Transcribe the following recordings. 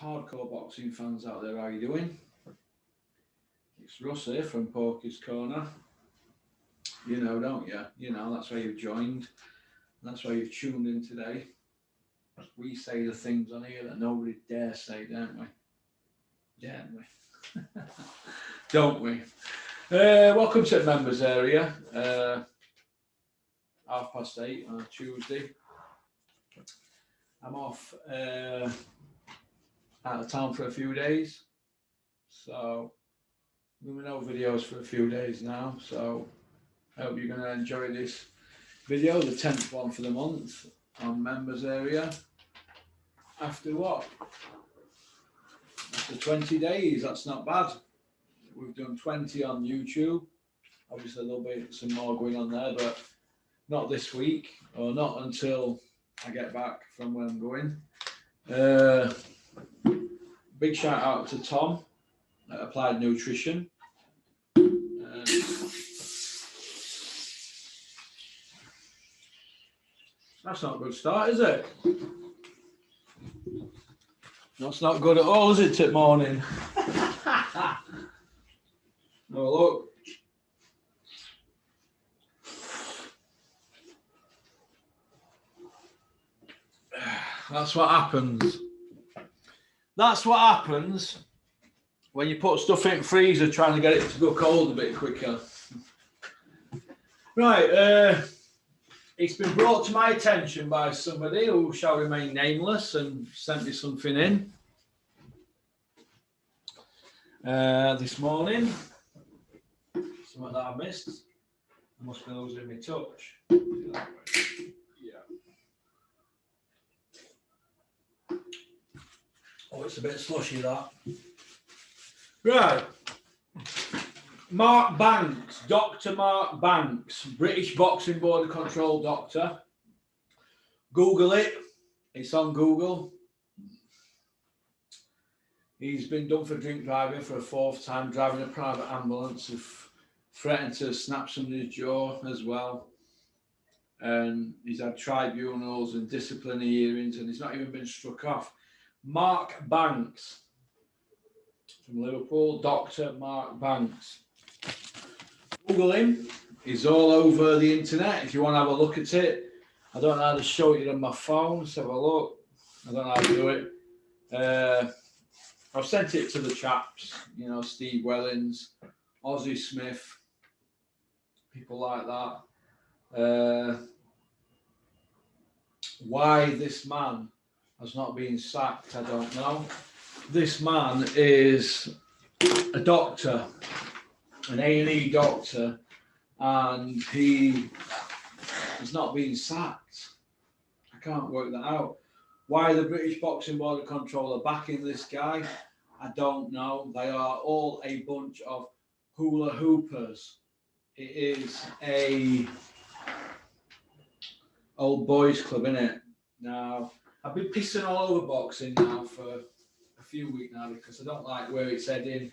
hardcore boxing fans out there, how you doing? It's Russ here from Porky's Corner. You know, don't you? You know, that's why you've joined. That's why you've tuned in today. We say the things on here that nobody dare say, don't we? Don't we? Don't we? Welcome to the members area. 8:30 on a Tuesday. I'm off out of town for a few days, so there were no videos for a few days now. So I hope you're going to enjoy this video, the 10th one for the month on members area. After what? After 20 days, that's not bad. We've done 20 on YouTube. Obviously, there'll be some more going on there, but not this week, or not until I get back from where I'm going. Big shout out to Tom at Applied Nutrition. That's not a good start, is it? That's not good at all, is it, tip morning? Oh, look. That's what happens. That's what happens when you put stuff in the freezer trying to get it to go cold a bit quicker. Right, it's been brought to my attention by somebody who shall remain nameless and sent me something in this morning. Something that I missed. I must be losing my touch. Oh, it's a bit slushy, that. Right. Mark Banks, Dr. Mark Banks, British Boxing Board of Control doctor. Google it. It's on Google. He's been done for drink driving for a 4th time, driving a private ambulance. Threatened to snap somebody's jaw as well. And he's had tribunals and disciplinary hearings, and he's not even been struck off. Mark Banks from Liverpool, Dr. Mark Banks. Google him. He's all over the internet if you want to have a look at it. I don't know how to show it on my phone. Let's have a look. I don't know how to do it. I've sent it to the chaps, you know, Steve Wellings, Ozzie Smith, people like that. Why this man has not been sacked, I don't know. This man is a doctor, an A&E doctor, and he has not been sacked. I can't work that out. Why the British Boxing Board of Control are backing this guy, I don't know. They are all a bunch of hula hoopers. It is a old boys club, innit? Now, I've been pissing all over boxing now for a few weeks now because I don't like where it's heading.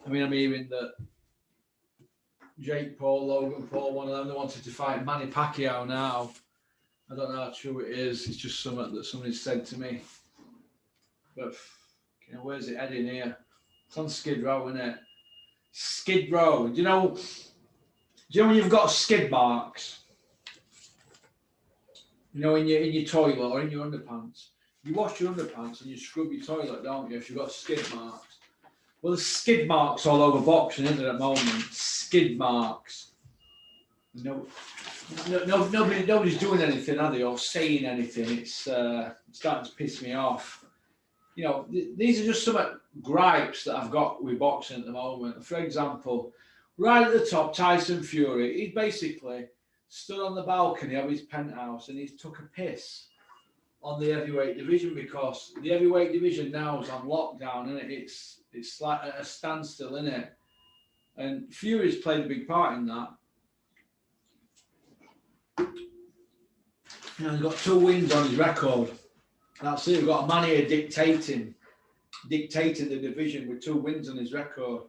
I mean, I'm hearing that Jake Paul, Logan Paul, one of them, they wanted to fight Manny Pacquiao now. I don't know how true it is. It's just something that somebody said to me. But, you know, where's it heading here? It's on Skid Row, isn't it? Skid Row. Do you know when you've got skid marks? You know, in your toilet or in your underpants. You wash your underpants and you scrub your toilet, don't you, if you've got skid marks. Well, there's skid marks all over boxing, isn't there, at the moment? Skid marks. Nobody's doing anything, are they, or saying anything. It's starting to piss me off. You know, these are just some gripes that I've got with boxing at the moment. For example, right at the top, Tyson Fury, he basically stood on the balcony of his penthouse and he took a piss on the heavyweight division because the heavyweight division now is on lockdown and it's like at a standstill, isn't it? And Fury's played a big part in that. You know, he's got 2 wins on his record. That's it. We've got a man here dictating the division with 2 wins on his record.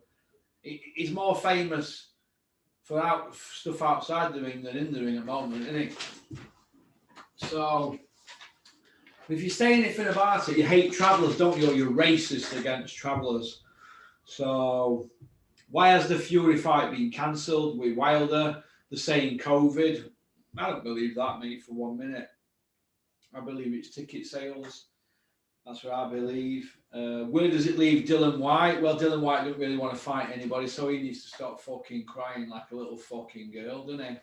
He's more famous for stuff outside the ring than in the ring at the moment, isn't he? So If you say anything about it, you hate travellers, don't you? Or you're racist against travellers. So why has the Fury fight been cancelled with Wilder? They're saying COVID. I don't believe that, mate, for 1 minute. I believe it's ticket sales. That's what I believe. Where does it leave Dylan White? Well, Dylan White doesn't really want to fight anybody, so he needs to stop fucking crying like a little fucking girl, doesn't he?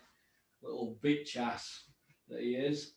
Little bitch ass that he is.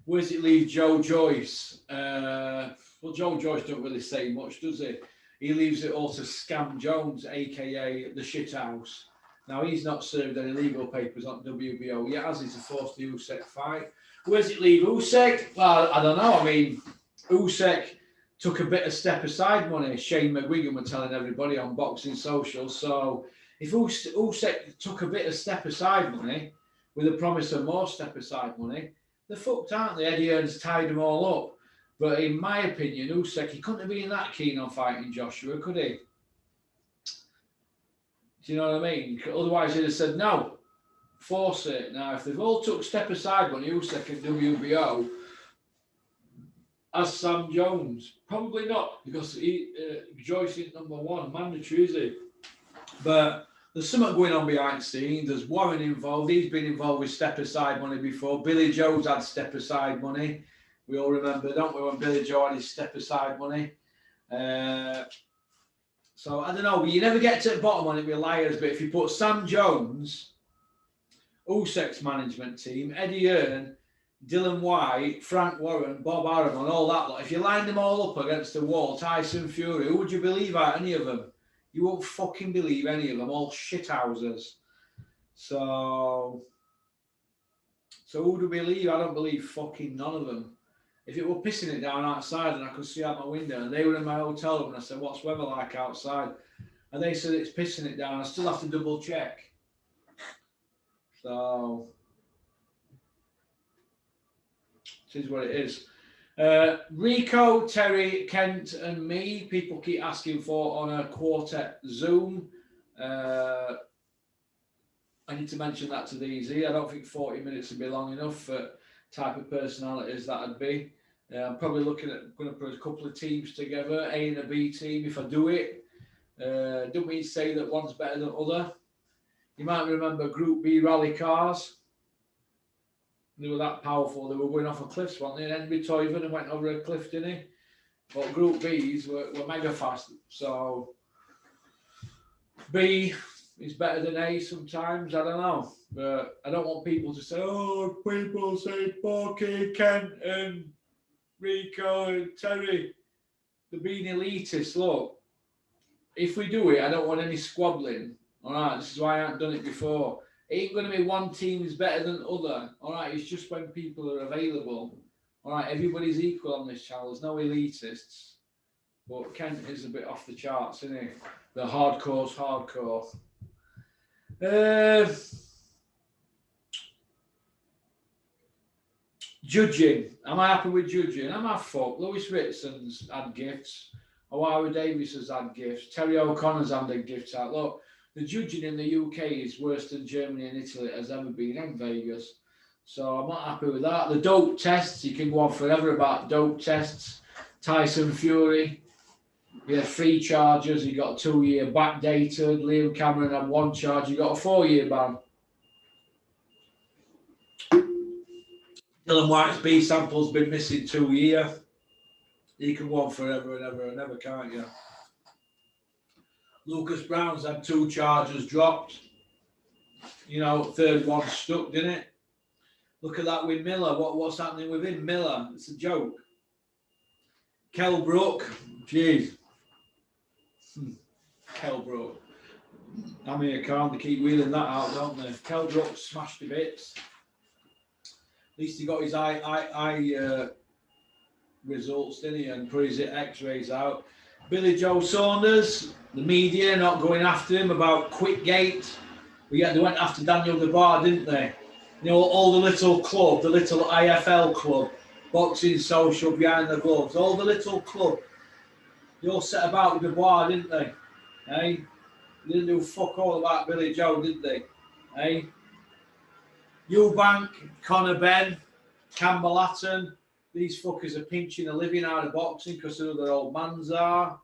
Where does it leave Joe Joyce? Well, Joe Joyce don't really say much, does he? He leaves it all to Scam Jones, a.k.a. the Shithouse. Now, he's not served any legal papers on WBO yet, has he, to force the Usyk fight? Where does it leave Usyk? Well, I don't know. I mean, Usyk took a bit of step aside money. Shane McGuigan were telling everybody on Boxing Social. So if Usyk took a bit of step aside money with a promise of more step aside money, they're fucked, aren't they? Eddie Hearn's tied them all up. But in my opinion, Usyk, he couldn't have been that keen on fighting Joshua, could he? Do you know what I mean? Otherwise, he'd have said no, force it. Now, if they've all took step aside money, Usyk and WBO, as Sam Jones, probably not, because Joyce is number one, mandatory, is he? But there's something going on behind the scenes. There's Warren involved. He's been involved with step aside money before. Billy Joe's had step aside money. We all remember, don't we, when Billy Joe had his step aside money. So I don't know. You never get to the bottom on it with liars. But if you put Sam Jones, Usyk's management team, Eddie Hearn, Dylan White, Frank Warren, Bob Arum, and all that lot, if you line them all up against the wall, Tyson Fury, who would you believe out any of them? You won't fucking believe any of them, all shithouses. So who do we believe? I don't believe fucking none of them. If it were pissing it down outside and I could see out my window and they were in my hotel room and I said, what's weather like outside? And they said it's pissing it down, I still have to double check. So it is what it is. Rico, Terry, Kent, and me, people keep asking for on a quartet Zoom. I need to mention that to DZ. I don't think 40 minutes would be long enough for type of personalities that I'd be. I'm probably looking at going to put a couple of teams together, A and a B team if I do it. Don't mean to say that one's better than other. You might remember Group B rally cars. They were that powerful. They were going off a cliff, weren't they? Henry Toivonen and went over a cliff, didn't he? But Group B's were mega fast. So B is better than A sometimes. I don't know. But I don't want people to say, oh, people say Porky, Kent and Rico and Terry. They're being elitist. Look, if we do it, I don't want any squabbling. All right, this is why I haven't done it before. It ain't going to be one team is better than other. All right, it's just when people are available. All right, everybody's equal on this channel. There's no elitists. But Kent is a bit off the charts, isn't he? The hardcore's hardcore. Judging. Am I happy with judging? Am I fucked? Lewis Ritson's had gifts. O'Hara Davis has had gifts. Terry O'Connor's had a gift out. Look, the judging in the UK is worse than Germany and Italy has ever been, and Vegas. So I'm not happy with that. The dope tests, you can go on forever about dope tests. Tyson Fury, he had 3 charges, he got a 2-year backdated. Liam Cameron had 1 charge, he got a 4-year ban. Dylan White's B sample's been missing 2 years. You can go on forever and ever and ever, can't you? Lucas Brown's had 2 charges dropped. You know, 3rd one stuck, didn't it? Look at that with Miller. What's happening with him? Miller, it's a joke. Kell Brook, jeez. Kell Brook. I mean, they keep wheeling that out, don't they? Kell Brook smashed to bits. At least he got his eye results, didn't he? And put his X-rays out. Billy Joe Saunders, the media not going after him about Quitgate. They went after Daniel DeBar, didn't they? You know, all the little club, the little IFL club, Boxing Social, Behind the Gloves, all the little club. They all set about with DeBar, didn't they? Hey? They didn't do fuck all about Billy Joe, did they? Hey? Eubank, Conor Benn, Campbell Hatton, These fuckers are pinching a living out of boxing because of who their old mans are.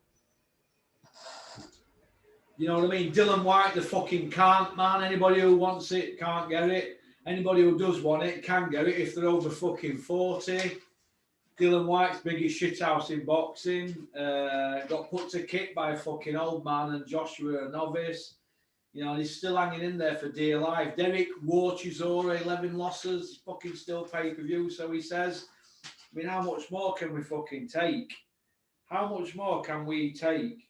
You know what I mean? Dylan White, the fucking can't man. Anybody who wants it can't get it. Anybody who does want it can get it if they're over fucking 40. Dylan White's biggest shithouse in boxing. Got put to kick by a fucking old man, and Joshua a novice. You know, he's still hanging in there for dear life. Derek War Chisora, 11 losses, fucking still pay-per-view, so he says. I mean, how much more can we fucking take? How much more can we take?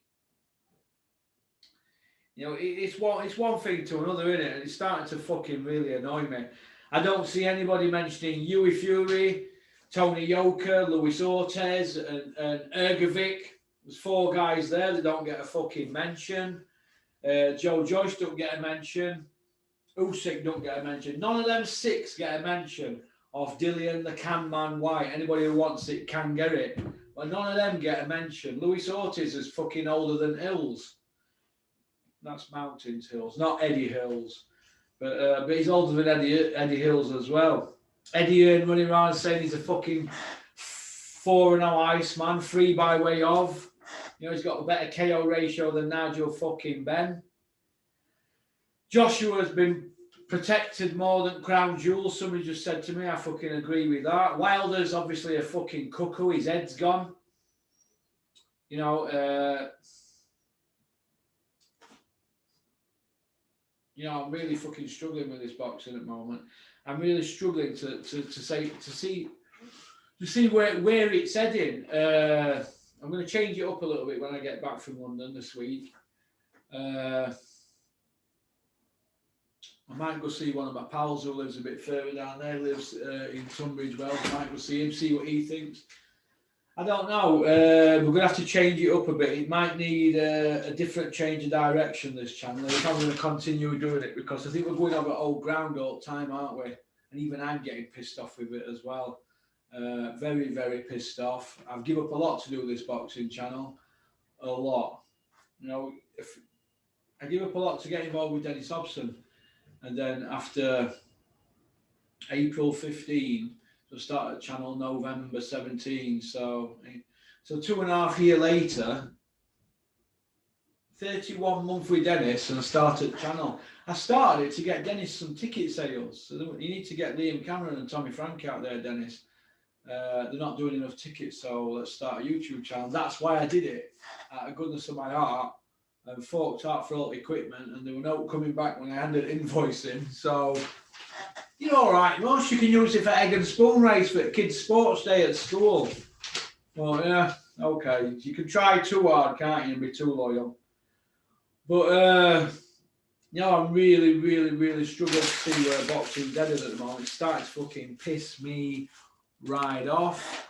You know, it's one thing to another, isn't it? And it's starting to fucking really annoy me. I don't see anybody mentioning Hughie Fury, Tony Yoka, Luis Ortiz, and Ergovic. There's 4 guys there that don't get a fucking mention. Joe Joyce don't get a mention. Usyk don't get a mention. None of them 6 get a mention of Dillian, the Can Man White. Anybody who wants it can get it. But none of them get a mention. Luis Ortiz is fucking older than Hills. That's Mountains Hills, not Eddie Hills. But he's older than Eddie Hills as well. Eddie Hearn running around saying he's a fucking 4-0 Iceman, 3 by way of. You know, he's got a better KO ratio than Nigel fucking Ben. Joshua has been protected more than Crown Jewel. Somebody just said to me, I fucking agree with that. Wilder's obviously a fucking cuckoo. His head's gone. You know, I'm really fucking struggling with this boxing at the moment. I'm really struggling to see where it's heading. I'm going to change it up a little bit when I get back from London this week. I might go see one of my pals who lives a bit further down there, lives in Tunbridge Wells. I might go see him, see what he thinks. I don't know. We're going to have to change it up a bit. It might need a different change of direction, this channel. If I'm going to continue doing it, because I think we're going over old ground all the time, aren't we? And even I'm getting pissed off with it as well. Very, very pissed off. I've given up a lot to do this boxing channel. A lot. You know, if I give up a lot to get involved with Dennis Hobson. And then after April 15, so start at channel November 17. So 2.5 years later, 31 months with Dennis, and I started channel. I started it to get Dennis some ticket sales. So you need to get Liam Cameron and Tommy Frank out there, Dennis. They're not doing enough tickets, so let's start a YouTube channel. That's why I did it, out of goodness of my heart, and forked out for all the equipment, and there were no coming back when I handed invoice in. So, you're all right, most you can use it for egg and spoon race for kids' sports day at school. Well, yeah, okay. You can try too hard, can't you, and be too loyal. But, I'm really, really, really struggling to see where boxing's headed at the moment. It's starting to fucking piss me right off.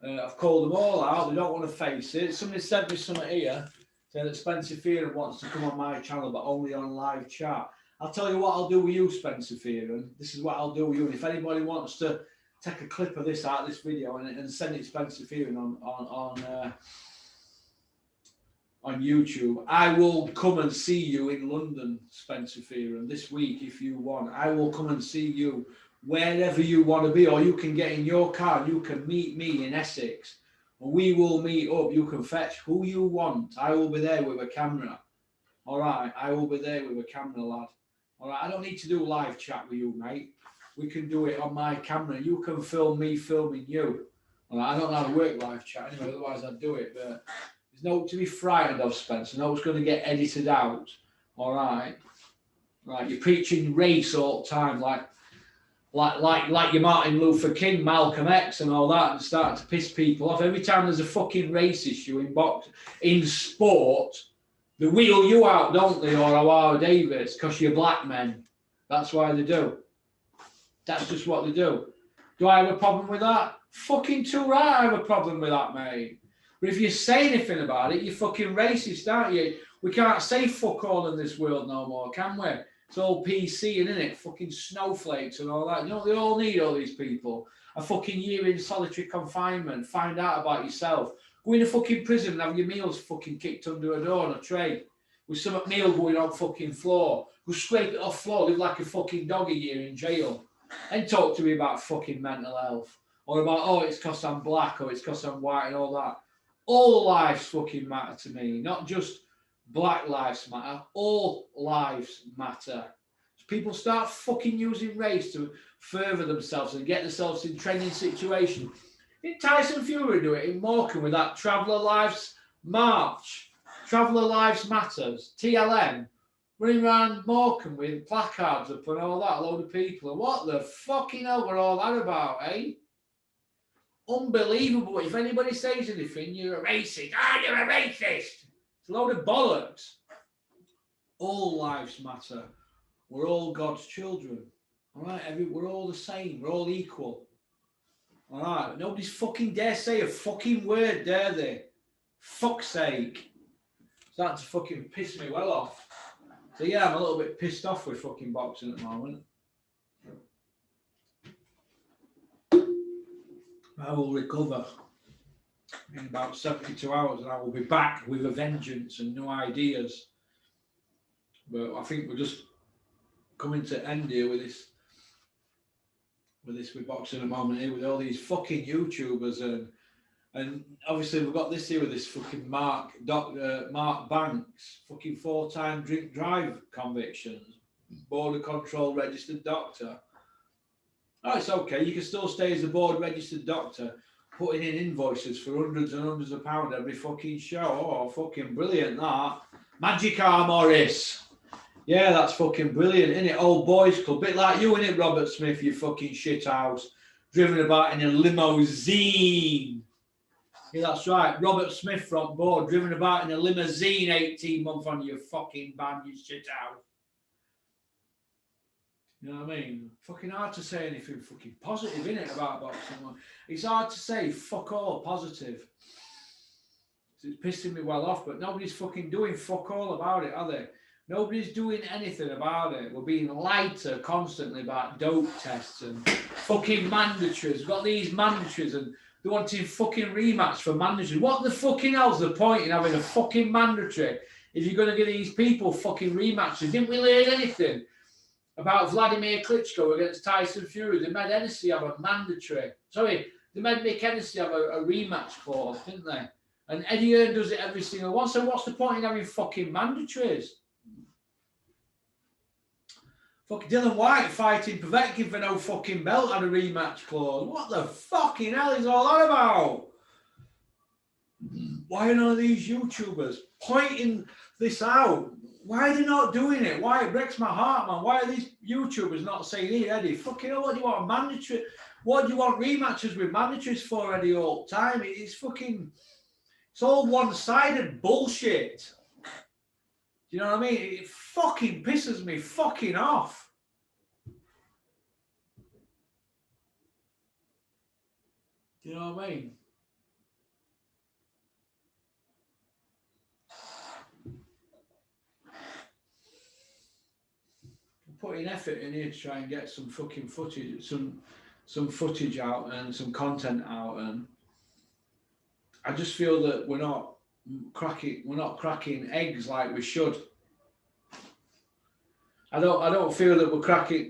I've called them all out. They don't want to face it. Somebody sent me something here saying that Spencer Fearon wants to come on my channel, but only on live chat. I'll tell you what I'll do with you, Spencer Fearon. This is what I'll do with you. And if anybody wants to take a clip of this out of this video and send it to Spencer Fearon on YouTube, I will come and see you in London, Spencer Fearon, this week if you want. I will come and see you wherever you want to be, or you can get in your car and you can meet me in Essex. We will meet up. You can fetch who you want. I will be there with a camera. All right, I will be there with a camera, lad. All right, I don't need to do live chat with you, mate. We can do it on my camera. You can film me filming you. All right, I don't know how to work live chat anyway, otherwise I'd do it. But there's no to be frightened of, Spencer. No, it's going to get edited out. All right. Right, you're preaching race all the time, like your Martin Luther King, Malcolm X and all that, and start to piss people off. Every time there's a fucking race issue in sport, they wheel you out, don't they, or Howard Davis, because you're black men. That's why they do. That's just what they do. Do I have a problem with that? Fucking too right I have a problem with that, mate. But if you say anything about it, you're fucking racist, aren't you? We can't say fuck all in this world no more, can we? It's all PC, isn't it? Fucking snowflakes and all that. You know, they all need all these people. A fucking year in solitary confinement. Find out about yourself. Go in a fucking prison and have your meals fucking kicked under a door on a tray. With some meal going on fucking floor. Go scrape it off floor. Live like a fucking dog a year in jail. And talk to me about fucking mental health. or about, oh, it's because I'm black or it's because I'm white and all that. All lives fucking matter to me, not just black lives matter. All lives matter. People start fucking using race to further themselves and get themselves in training situations. Did Tyson Fury do it in Morecambe with that Traveller Lives March? Traveller Lives Matters, TLM, running around Morecambe with placards up and all that, a load of people. And what the fucking hell were all that about, eh? Unbelievable. If anybody says anything, you're a racist. You're a racist. It's a load of bollocks. All lives matter. We're all God's children. All right, we're all the same. We're all equal. All right, nobody's fucking dare say a fucking word, dare they? Fuck's sake. Starting to fucking piss me well off. So yeah, I'm a little bit pissed off with fucking boxing at the moment. I will recover in about 72 hours and I will be back with a vengeance and new ideas. But I think we're just coming to end here with this with boxing at the moment here with all these fucking YouTubers and obviously we've got this here with this fucking Mark Banks, fucking 4-time drink drive convictions, border control registered doctor. Oh, it's okay. You can still stay as a board registered doctor, putting in invoices for hundreds and hundreds of pounds every fucking show. Oh, fucking brilliant that. Magic car, Morris. Yeah, that's fucking brilliant, isn't it? Old boys club. Bit like you, innit, Robert Smith, you fucking shit house. Driven about in a limousine. Yeah, that's right. Robert Smith front board, driven about in a limousine 18 months on your fucking band, you shit house. You know what I mean? Fucking hard to say anything fucking positive, innit, about boxing. It's hard to say fuck all positive. It's pissing me well off, but nobody's fucking doing fuck all about it, are they? Nobody's doing anything about it. We're being lied to constantly about dope tests and fucking mandatories. We've got these mandatories and they're wanting fucking rematch for mandatories. What the fucking hell's the point in having a fucking mandatory if you're going to give these people fucking rematches? Didn't we learn anything about Vladimir Klitschko against Tyson Fury? They made Hennessy have a mandatory. Sorry, they made Mick Hennessy have a rematch clause, didn't they? And Eddie Hearn does it every single one. So what's the point in having fucking mandatories? Fucking Dylan White fighting Povetkin for no fucking belt had a rematch clause. What the fucking hell is all that about? Why are none of these YouTubers pointing this out? Why are they not doing it? Why? It breaks my heart, man. Why are these YouTubers not saying, hey, Eddie, fucking hell, what do you want? Mandatory? What do you want rematches with mandatories for, Eddie, all the time? It's fucking, it's all one-sided bullshit. Do you know what I mean? It fucking pisses me fucking off. Do you know what I mean? Putting effort in here to try and get some fucking footage, some footage out and some content out, and I just feel that we're not cracking eggs like we should. I don't feel that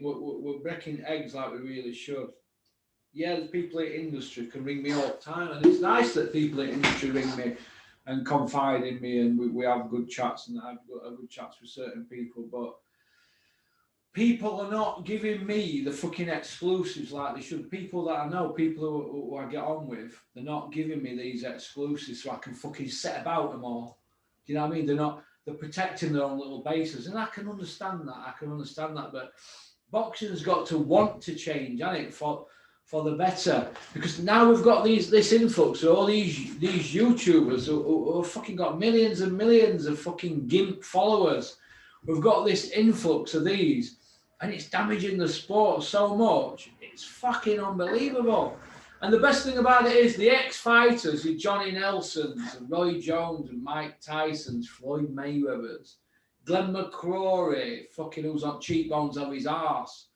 we're breaking eggs like we really should. Yeah, the people in industry can ring me all the time, and it's nice that people in industry ring me and confide in me, and we have good chats, and I have good chats with certain people, but people are not giving me the fucking exclusives like they should. People that I know, people who I get on with, they're not giving me these exclusives so I can fucking set about them all. Do you know what I mean? They're protecting their own little bases, and I can understand that. But boxing's got to want to change, hasn't it, for the better? Because now we've got this influx of all these YouTubers who fucking got millions and millions of fucking GIMP followers. We've got this influx of these, and it's damaging the sport so much. It's fucking unbelievable. And the best thing about it is the ex-fighters, the Johnny Nelsons, and Roy Jones, and Mike Tysons, Floyd Mayweathers, Glenn McCrory, fucking who's on cheekbones of his arse.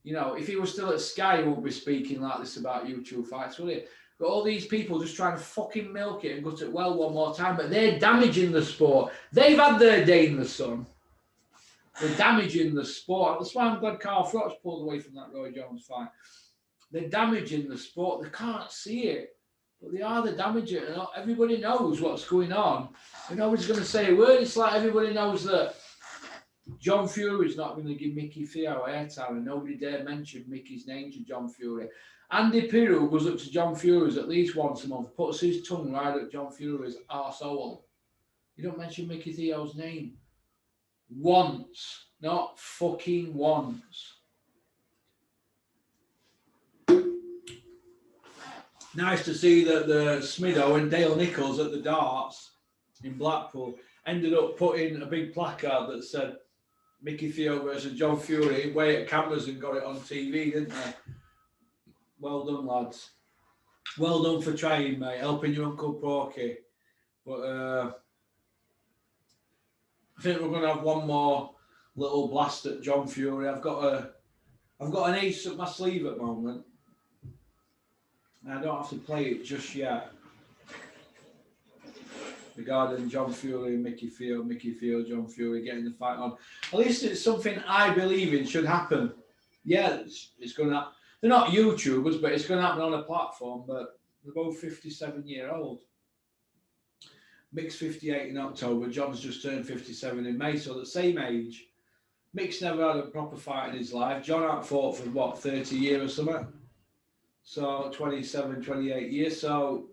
You know, if he was still at Sky, he wouldn't be speaking like this about YouTube fights, would he? But all these people just trying to fucking milk it and go to it well one more time, but they're damaging the sport. They've had their day in the sun. They're damaging the sport. That's why I'm glad Carl Froch pulled away from that Roy Jones fight. They're damaging the sport. They can't see it, but they are the damaging. Everybody knows what's going on. And nobody's going to say a word. It's like everybody knows that John Fury's not going to give Mickey Theo airtime, and nobody dare mention Mickey's name to John Fury. Andy Pirro goes up to John Fury's at least once a month, puts his tongue right at John Fury's arsehole. You don't mention Mickey Theo's name once, not fucking once. Nice to see that the Smido and Dale Nichols at the darts in Blackpool ended up putting a big placard that said Mickey Theo versus John Fury way at cameras and got it on TV, didn't they? Well done, lads. Well done for trying, mate, helping your Uncle Porky. But I think we're going to have one more little blast at John Fury. I've got an ace up my sleeve at the moment. I don't have to play it just yet. Regarding John Fury and Mickey Theo, John Fury getting the fight on. At least it's something I believe in should happen. Yeah, it's going to. They're not YouTubers, but it's going to happen on a platform. But they're both 57-year-old. Mick's 58 in October. John's just turned 57 in May, so the same age. Mick's never had a proper fight in his life. John hasn't fought for what, 30 years or something. So 27, 28 years. So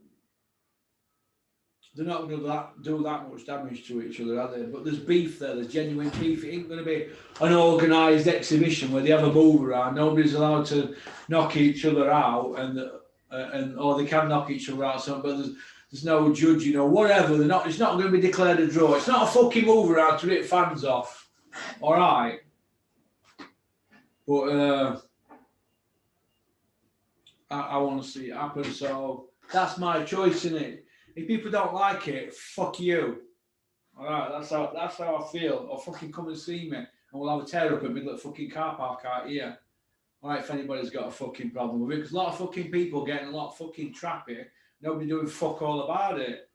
they're not going to do that much damage to each other, are they? But there's beef there. There's genuine beef. It ain't going to be an organised exhibition where they have a move around. Nobody's allowed to knock each other out, or they can knock each other out. But there's no judge, whatever. It's not going to be declared a draw. It's not a fucking move around to rip fans off. All right. But I want to see it happen. So that's my choice, in it. If people don't like it, fuck you. All right, that's how I feel. Or fucking come and see me, and we'll have a tear up in the middle of the fucking car park out here. All right, if anybody's got a fucking problem with it, because a lot of fucking people getting a lot of fucking trappy, nobody doing fuck all about it.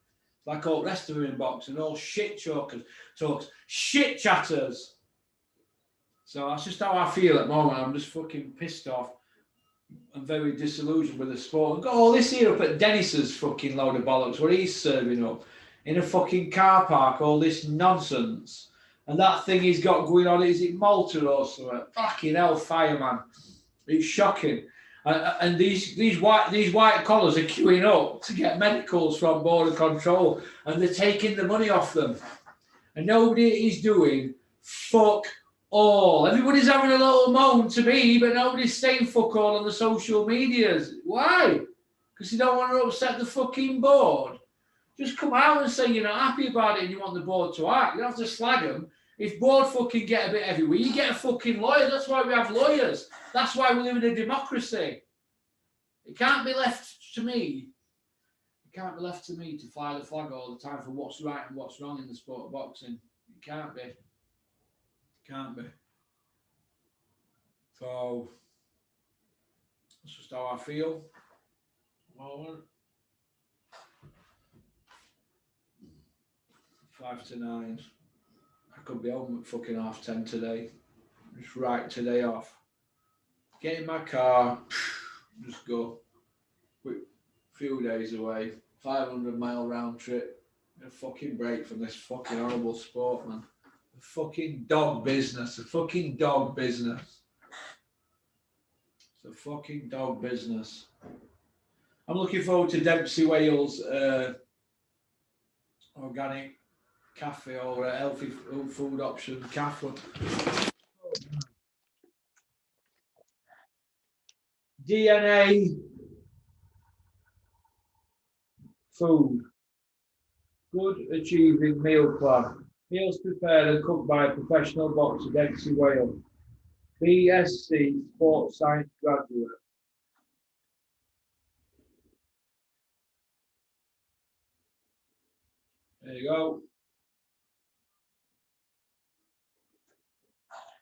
Like all the rest of them in boxing, all shit talks, shit chatters. So that's just how I feel at the moment. I'm just fucking pissed off. I'm very disillusioned with the sport. I've got all this here up at Dennis's fucking load of bollocks where he's serving up in a fucking car park, all this nonsense. And that thing he's got going on, is it Malta or something? Fucking hell, fireman. It's shocking. And these white collars are queuing up to get medicals from border control, and they're taking the money off them. And nobody is doing fuck all. Everybody's having a little moan to me, but nobody's saying fuck all on the social medias. Why? Because you don't want to upset the fucking board. Just come out and say you're not happy about it and you want the board to act. You don't have to slag them. If board fucking get a bit everywhere, you get a fucking lawyer. That's why we have lawyers. That's why we live in a democracy. It can't be left to me. It can't be left to me to fly the flag all the time for what's right and what's wrong in the sport of boxing. It can't be. Can't be. So that's just how I feel. Moment. 5 to 9. I could be home at fucking 10:30 today. Just write today off. Get in my car. Just go. Quick few days away. 500-mile round trip. A fucking break from this fucking horrible sport, man. A fucking dog business. A fucking dog business. It's a fucking dog business. I'm looking forward to Dempsey Wales organic cafe or a healthy food option cafe. DNA food. Good achieving meal plan. Meals prepared and cooked by a professional boxer, Dempsey Wales. BSc Sports Science graduate. There you go.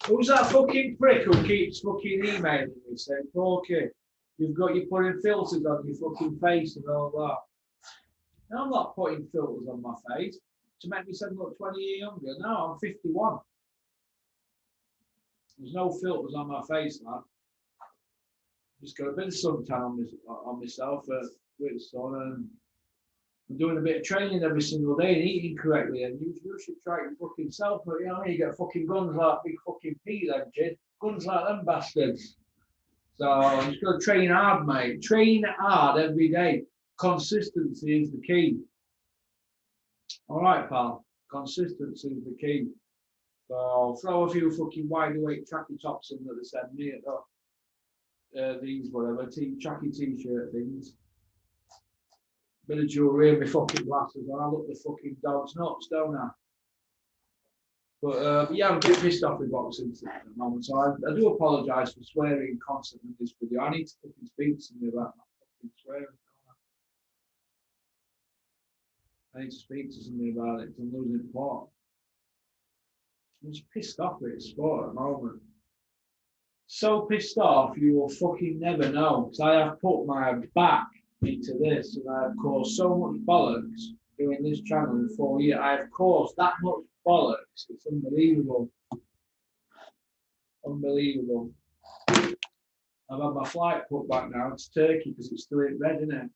Who's that fucking prick who keeps fucking emailing me saying, okay, you're putting filters on your fucking face and all that. No, I'm not putting filters on my face to make myself look 20 years younger. No, I'm 51. There's no filters on my face, man. Just got a bit of suntan on myself with the sun, and I'm doing a bit of training every single day and eating correctly. And you should try it fucking self, but you know, you get fucking guns like big fucking Pete, then, kid. Guns like them bastards. So you just got to train hard, mate. Train hard every day. Consistency is the key. All right, pal. Consistency is the key. So throw a few fucking wide awake tracky tops in that they send me at these whatever tracky t-shirt things. Bit of jewellery and my fucking glasses on. I look the fucking dog's nuts, don't I? But yeah, I'm a bit pissed off with boxing at the moment. So I do apologise for swearing constantly in this video. I need to fucking speak to somebody about my fucking swearing. I need to speak to somebody about it because I'm losing the plot. I'm just pissed off with sport at the moment. So pissed off, you will fucking never know. Because I have put my back into this and I have caused so much bollocks doing this channel in 4 years. I have caused that much bollocks. It's unbelievable. Unbelievable. I've had my flight put back now to Turkey because it's still in red, isn't it?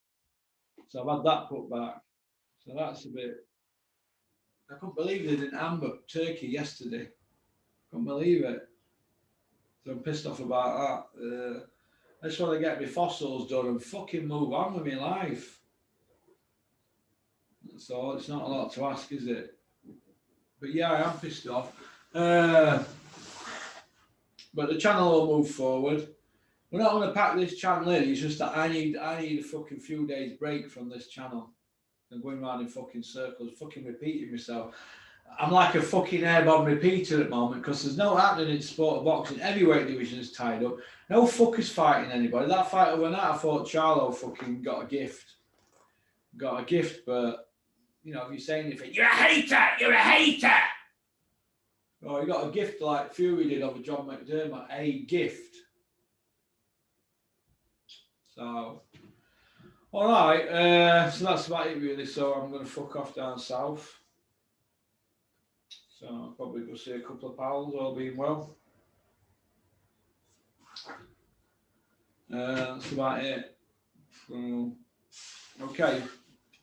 So I've had that put back. So that's a bit. I couldn't believe they didn't amber Turkey yesterday. Couldn't believe it. So I'm pissed off about that. I just want to get my fossils done and fucking move on with my life. So it's not a lot to ask, is it? But yeah, I am pissed off. But the channel will move forward. We're not going to pack this channel in. It's just that I need a fucking few days break from this channel. I'm going around in fucking circles, fucking repeating myself. I'm like a fucking airborne repeater at the moment because there's no happening in sport of boxing. Heavyweight division is tied up. No fuckers fighting anybody. That fight overnight, I thought Charlo fucking got a gift. Got a gift, but you know, if you're saying anything, you're a hater. You're a hater. Oh, he got a gift like Fury did over John McDermott. A gift. So. All right, so that's about it really. So I'm going to fuck off down south. So I'll probably go see a couple of pals, all being well. That's about it. Okay,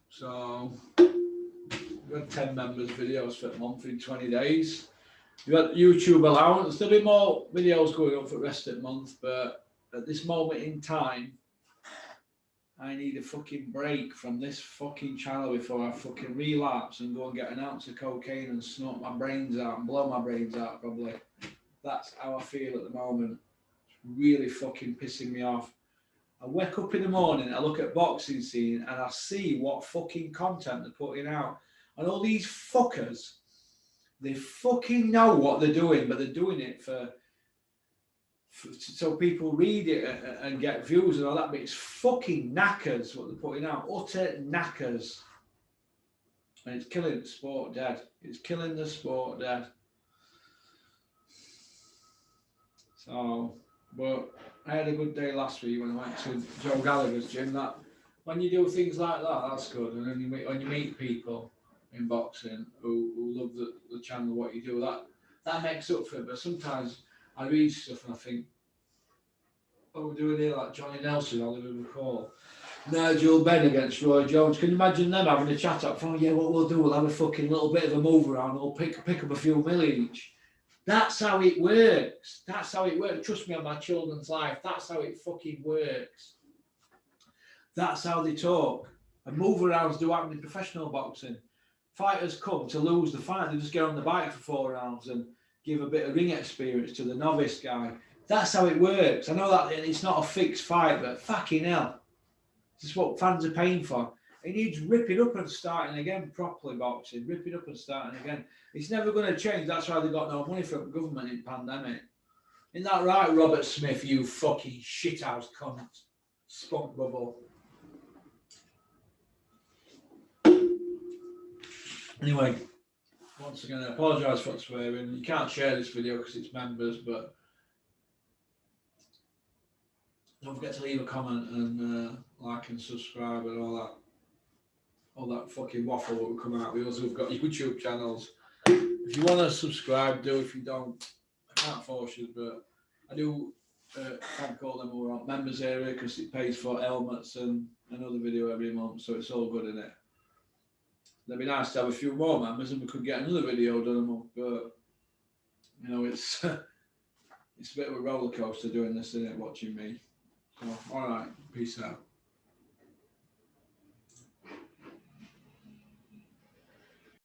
so we've had 10 members videos for a month in 20 days. We've got YouTube allowance. There'll be more videos going up for the rest of the month, but at this moment in time, I need a fucking break from this fucking channel before I fucking relapse and go and get an ounce of cocaine and snort my brains out and blow my brains out probably. That's how I feel at the moment. It's really fucking pissing me off. I wake up in the morning, I look at boxing scene and I see what fucking content they're putting out. And all these fuckers, they fucking know what they're doing, but they're doing it so people read it and get views and all that, but it's fucking knackers what they're putting out, utter knackers, and it's killing the sport dead. It's killing the sport dead. So, but I had a good day last week when I went to Joe Gallagher's gym. That when you do things like that, that's good. And then when you meet people in boxing who love the channel, what you do, that makes up for it. But sometimes I read stuff and I think, oh, we're doing here like Johnny Nelson, Oliver McCall, Nigel Benn against Roy Jones. Can you imagine them having a chat up front? Yeah, what we'll do, we'll have a fucking little bit of a move around, we'll pick up a few mil each. That's how it works. That's how it works. Trust me on my children's life. That's how it fucking works. That's how they talk. And move arounds do happen in professional boxing. Fighters come to lose the fight. They just get on the bike for 4 rounds and give a bit of ring experience to the novice guy. That's how it works. I know that it's not a fixed fight, but fucking hell. This is what fans are paying for. It needs ripping up and starting again properly, boxing. Ripping up and starting again. It's never going to change. That's why they got no money from government in pandemic. Isn't that right, Robert Smith, you fucking shithouse cunt? Spunk bubble. Anyway, once again, I apologise for swearing. You can't share this video because it's members, but don't forget to leave a comment and like and subscribe and all that fucking waffle that will come out. We also have got YouTube channels. If you want to subscribe, do. If you don't, I can't force you, but I do thank all them who are on members area because it pays for helmets and another video every month, so it's all good in it. It'd be nice to have a few more members and we could get another video done a month, but you know, it's it's a bit of a roller coaster doing this, isn't it, watching me. So, all right, peace out.